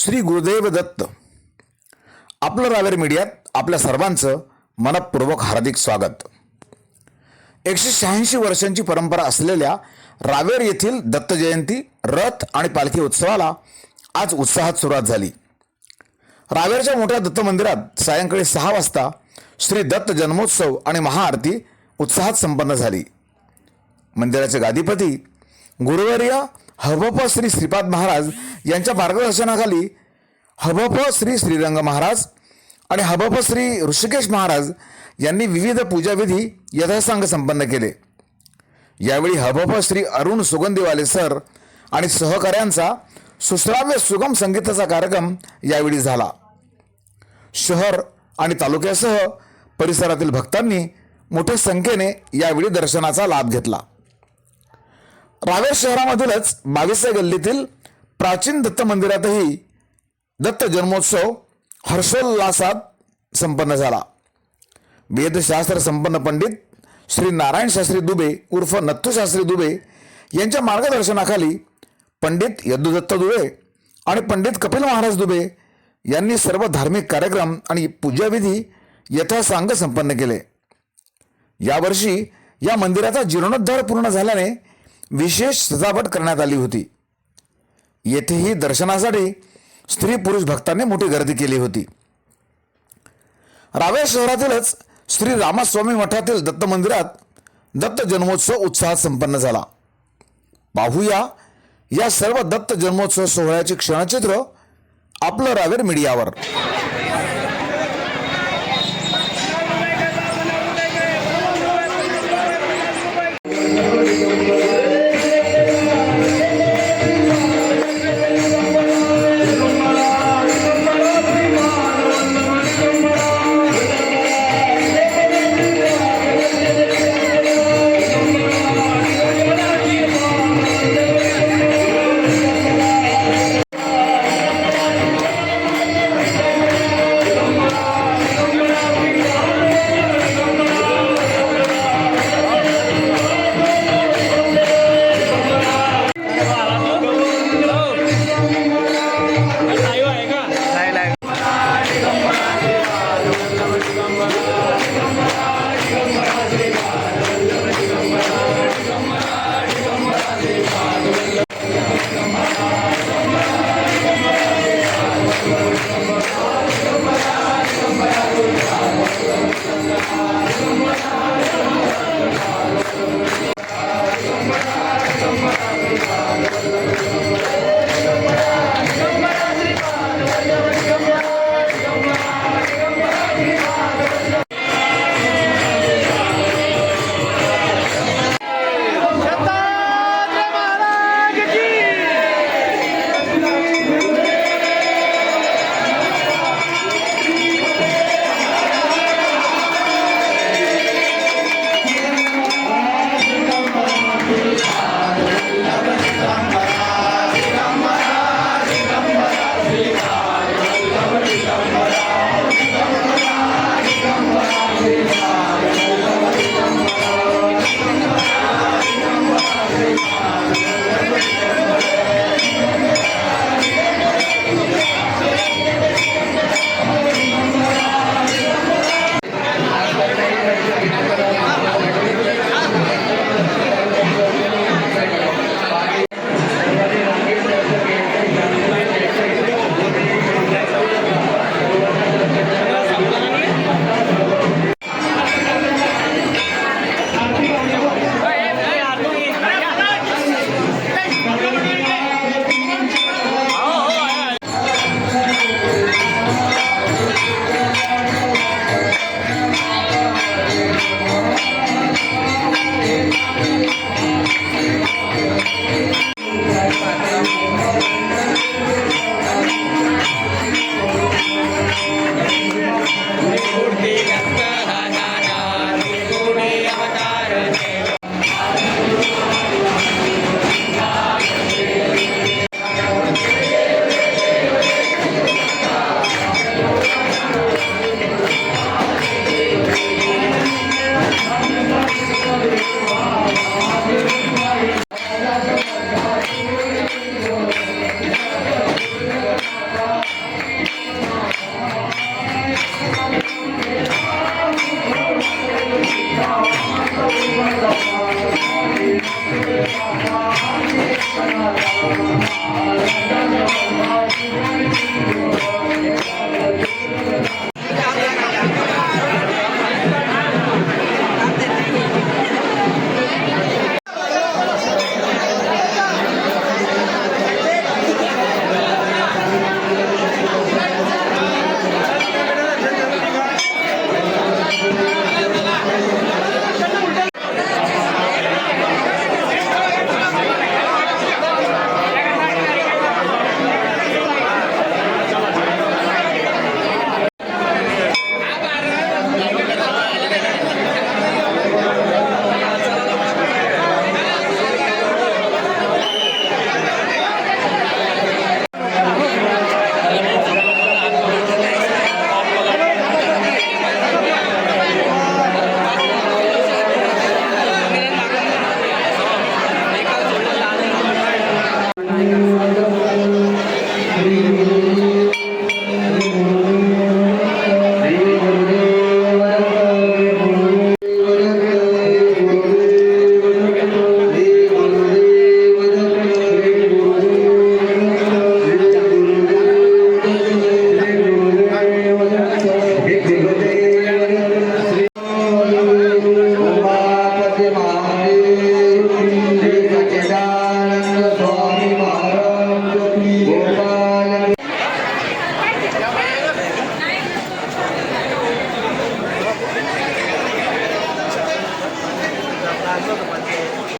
श्री गुरुदेव दत्त. आपलं रावेर मीडियात आपल्या सर्वांचं मनपूर्वक हार्दिक स्वागत. 186 वर्षांची परंपरा असलेल्या रावेर येथील दत्त जयंती, रथ आणि पालखी उत्सवाला आज उत्साहात सुरुवात झाली. रावेरच्या मोठ्या दत्त मंदिरात सायंकाळी 6 वाजता श्री दत्त जन्मोत्सव आणि महाआरती उत्साहात संपन्न झाली. मंदिराचे गादीपती गुरुवर्य हभप श्री श्रीपाद महाराज यांच्या मार्गदर्शनाखाली हभप श्री श्रीरंग महाराज आणि हभप श्री ऋषिकेश महाराज यांनी विविध पूजाविधी यथासांग संपन्न केले. यावेळी हभप श्री अरुण सुगंधीवाले सर आणि सहकाऱ्यांचा सुश्राव्य सुगम संगीताचा कार्यक्रम यावेळी झाला. शहर आणि तालुक्यासह परिसरातील भक्तांनी मोठ्या संख्येने यावेळी दर्शनाचा लाभ घेतला. रावेर शहरामधीलच 22 गल्लीतील प्राचीन दत्त मंदिरातही दत्त जन्मोत्सव हर्षोल्लासात संपन्न झाला. वेदशास्त्र संपन्न पंडित श्री नारायण शास्त्री दुबे उर्फ नत्थू शास्त्री दुबे यांच्या मार्गदर्शनाखाली पंडित यदुदत्त दुबे आणि पंडित कपिल महाराज दुबे यांनी सर्व धार्मिक कार्यक्रम आणि पूजाविधी यथासांग संपन्न केले. यावर्षी या मंदिराचा जीर्णोद्धार पूर्ण झाल्याने विशेष सजावट करण्यात आली होती. येथेही दर्शनासाठी स्त्री पुरुष भक्तांनी मोठी गर्दी केली होती. रावेर शहरातीलच श्री रामास्वामी मठातील दत्त मंदिरात दत्त जन्मोत्सव उत्साहात संपन्न झाला. पाहूया या सर्व दत्त जन्मोत्सव सोहळ्याचे क्षणचित्र आपलं रावेर मीडियावर.